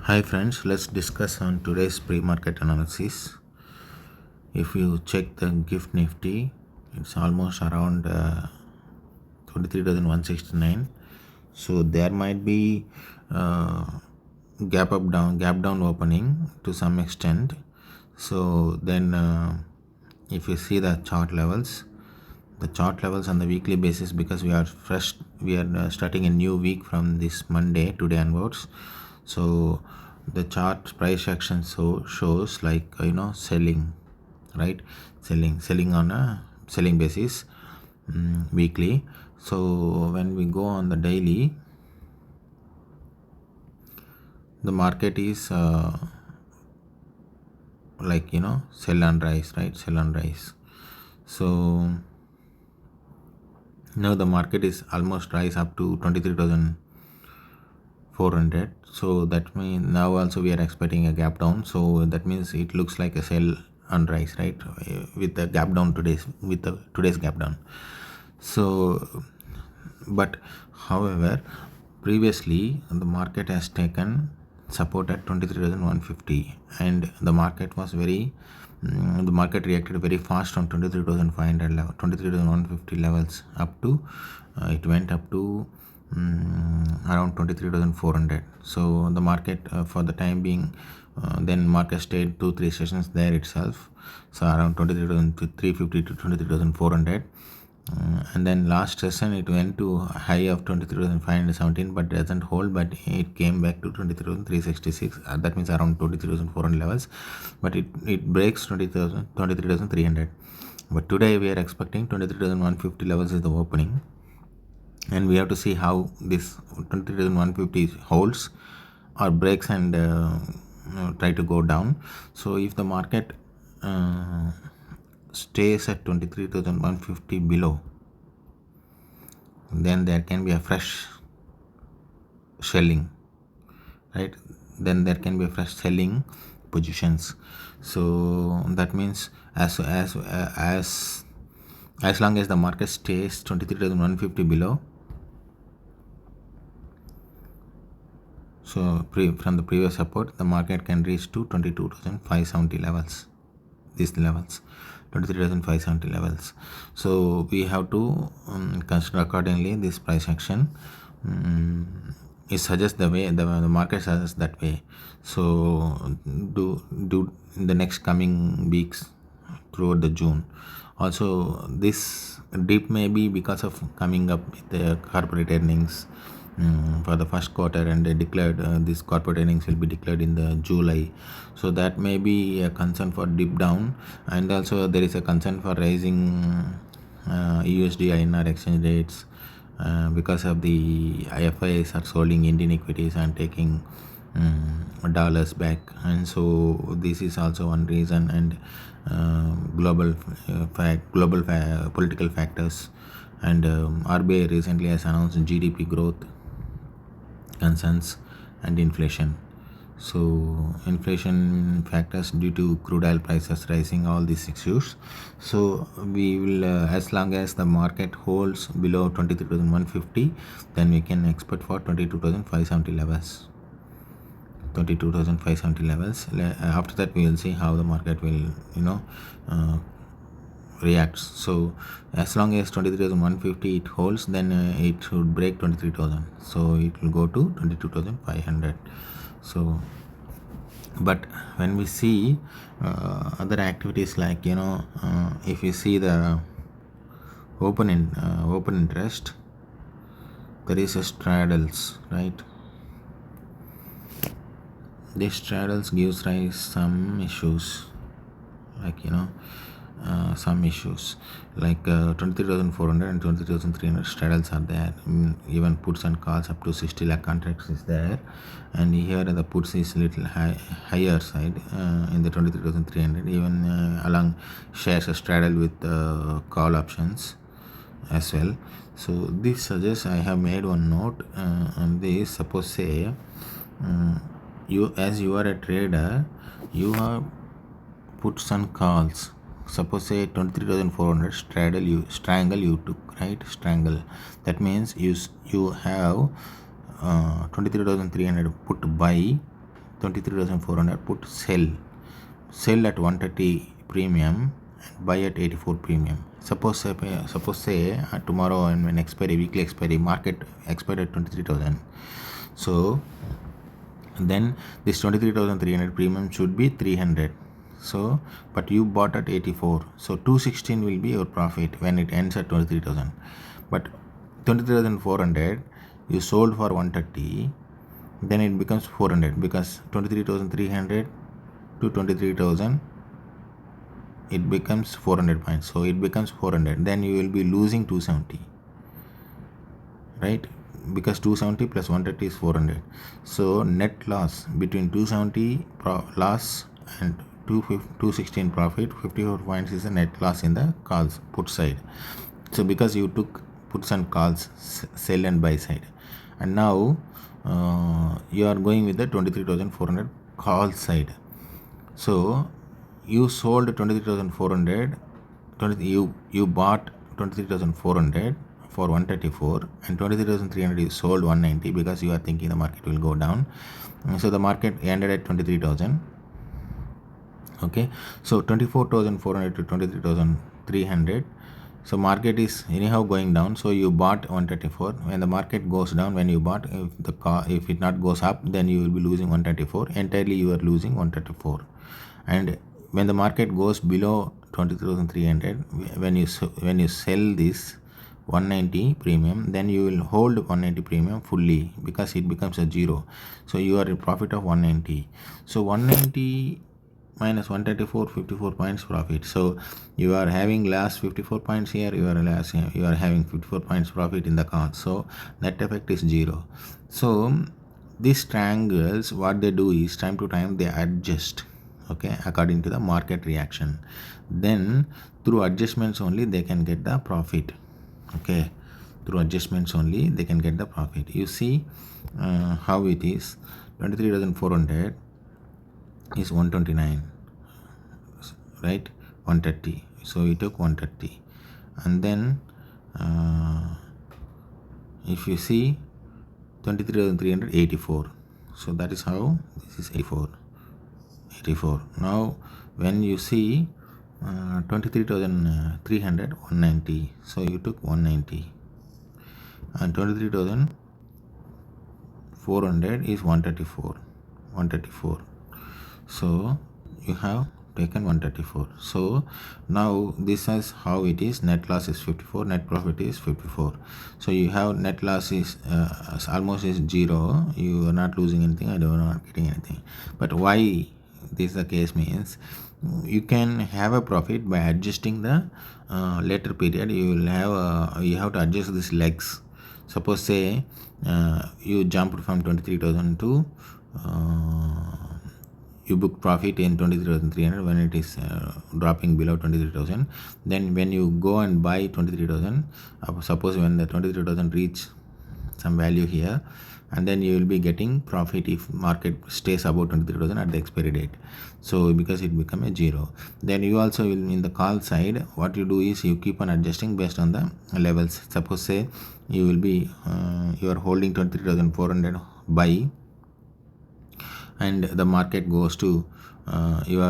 Hi friends, let's discuss on today's pre-market analysis. If you check the Gift Nifty, it's almost around 23,169. So there might be uh, gap down opening to some extent. So then, if you see the chart levels on the weekly basis, because we are starting a new week from this Monday today onwards. So the chart price action shows like selling, right? Selling on a selling basis, weekly. So when we go on the daily, the market is like sell and rise, right? Sell and rise. So now the market is almost rise up to 23,400. So that means now also we are expecting a gap down. So that means it looks like a sell and rise, right? With the gap down today's gap down. So, but however, previously the market has taken support at 23,150, and the market was the market reacted very fast on 23,500 level, 23,150 levels up to it went up to around 23,400. So the market, for the time being, then market stayed 2-3 sessions there itself, so around 23,350 to 23,400. And then last session it went to a high of 23,517, but doesn't hold, but it came back to 23,366. That means around 23,400 levels, but it breaks 23,300. But today we are expecting 23,150 levels is the opening, and we have to see how this 23,150 holds or breaks and try to go down. So if the market stays at 23,150 below, then there can be a fresh selling, right? Then there can be a fresh selling positions. So that means as long as the market stays 23,150 below, so from the previous support, the market can reach to 22,570 levels. These levels, 23,570 levels. So we have to consider accordingly this price action. It suggests the way the market suggests that way. So do in the next coming weeks throughout the June. Also, this dip may be because of coming up with the corporate earnings for the first quarter, and they declared this corporate earnings will be declared in the July. So that may be a concern for dip down, and also there is a concern for rising USD INR exchange rates, because of the IFIs are holding Indian equities and taking dollars back, and so this is also one reason. And political factors, and RBI recently has announced GDP growth concerns and inflation. So inflation factors due to crude oil prices rising, all these issues. So we will, as long as the market holds below 23,150, then we can expect for 22,570 levels. 22,570 levels. After that we will see how the market will uh, reacts. So as long as 23,150 it holds, then it should break 23,000, so it will go to 22,500. So but when we see other activities, like if you see the open interest, there is a straddles, right? This straddles gives rise some issues, like some issues like 23,400 and 23,300 straddles are there. Even puts and calls up to 60 lakh contracts is there, and here the puts is little higher side in the 23,300. Even along shares a straddle with call options as well. So this suggests, I have made one note on this. Suppose say you are a trader, you have puts and calls. Suppose say 23,400 strangle you took, right? Strangle, that means you have 23,300 put buy 23,400, put sell at 130 premium and buy at 84 premium. Suppose say tomorrow and when expiry, weekly expiry, market expired at 23,000. So then this 23,300 premium should be 300. So but you bought at 84, so 216 will be your profit when it ends at 23,000. But 23,400 you sold for 130, then it becomes 400, because 23,300 to 23,000 it becomes 400 points, so it becomes 400. Then you will be losing 270, right? Because 270 plus 130 is 400. So net loss between 270 loss and 216 profit, 54 points is the net loss in the calls put side. So because you took puts and calls, sell and buy side, and now you are going with the 23,400 call side. So you sold 23,400, you bought 23,400 for 134, and 23,300 you sold 190 because you are thinking the market will go down. So the market ended at 23,000. Okay, so 24,400 to 23,300. So market is anyhow going down, so you bought 134. When the market goes down, when you bought, if it not goes up, then you will be losing 134. Entirely you are losing 134. And when the market goes below 20,300, when you sell this 190 premium, then you will hold 190 premium fully because it becomes a zero. So you are a profit of 190. So 190 minus 134, 54 points profit. So you are having last 54 points here, you are having 54 points profit in the call. So net effect is zero. So these triangles, what they do is time to time they adjust, okay, according to the market reaction. Then through adjustments only they can get the profit. Okay, through adjustments only they can get the profit. You see how it is. 23,400 is 129, right? 130. So we took 130, and then if you see 23,384, so that is how this is 84. Now when you see 23,300, 190, so you took 190, and 23,400 is 134. So you have taken 134. So now this is how it is. Net loss is 54, net profit is 54. So you have net loss is almost is zero. You are not losing anything and you are not getting anything. But why this is the case means you can have a profit by adjusting the later period. You have to adjust these legs. Suppose say you jumped from 23,000 to you book profit in 23,300 when it is dropping below 23,000. Then when you go and buy 23,000, suppose when the 23,000 reach some value here, and then you will be getting profit if market stays above 23,000 at the expiry date. So because it become a zero, then you also will, in the call side, what you do is you keep on adjusting based on the levels. Suppose say you will be you are holding 23,400 buy, and the market goes to you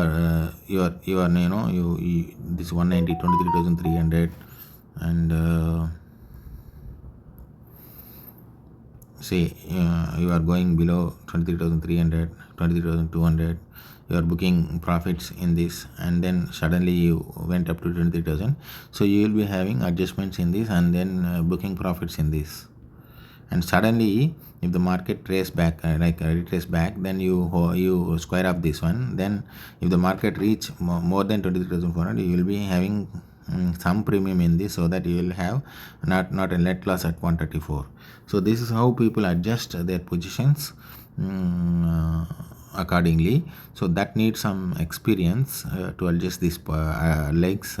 this 190, 23,300, and say you are going below 23,300, 23,200, you are booking profits in this, and then suddenly you went up to 23,000. So you will be having adjustments in this, and then booking profits in this. And suddenly if the market trace back retrace back, then you square up this one. Then if the market reach more than 23,400, you will be having some premium in this, so that you will have not a net loss at 134. So this is how people adjust their positions accordingly. So that needs some experience to adjust these legs.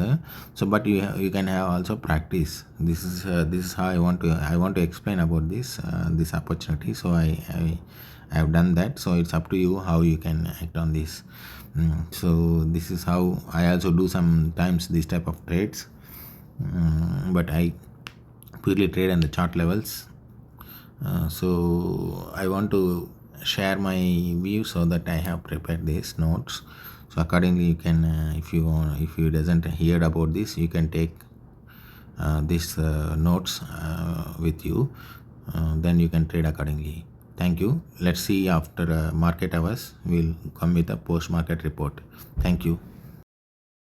So but you can have also practice. This is how I want to explain about this opportunity. So I have done that. So it's up to you how you can act on this. So this is how I also do sometimes this type of trades, but I purely trade on the chart levels. So I want to share my view so that I have prepared these notes. So accordingly, you can, if you doesn't hear about this, you can take these notes with you. Then you can trade accordingly. Thank you. Let's see after market hours. We'll come with a post market report. Thank you.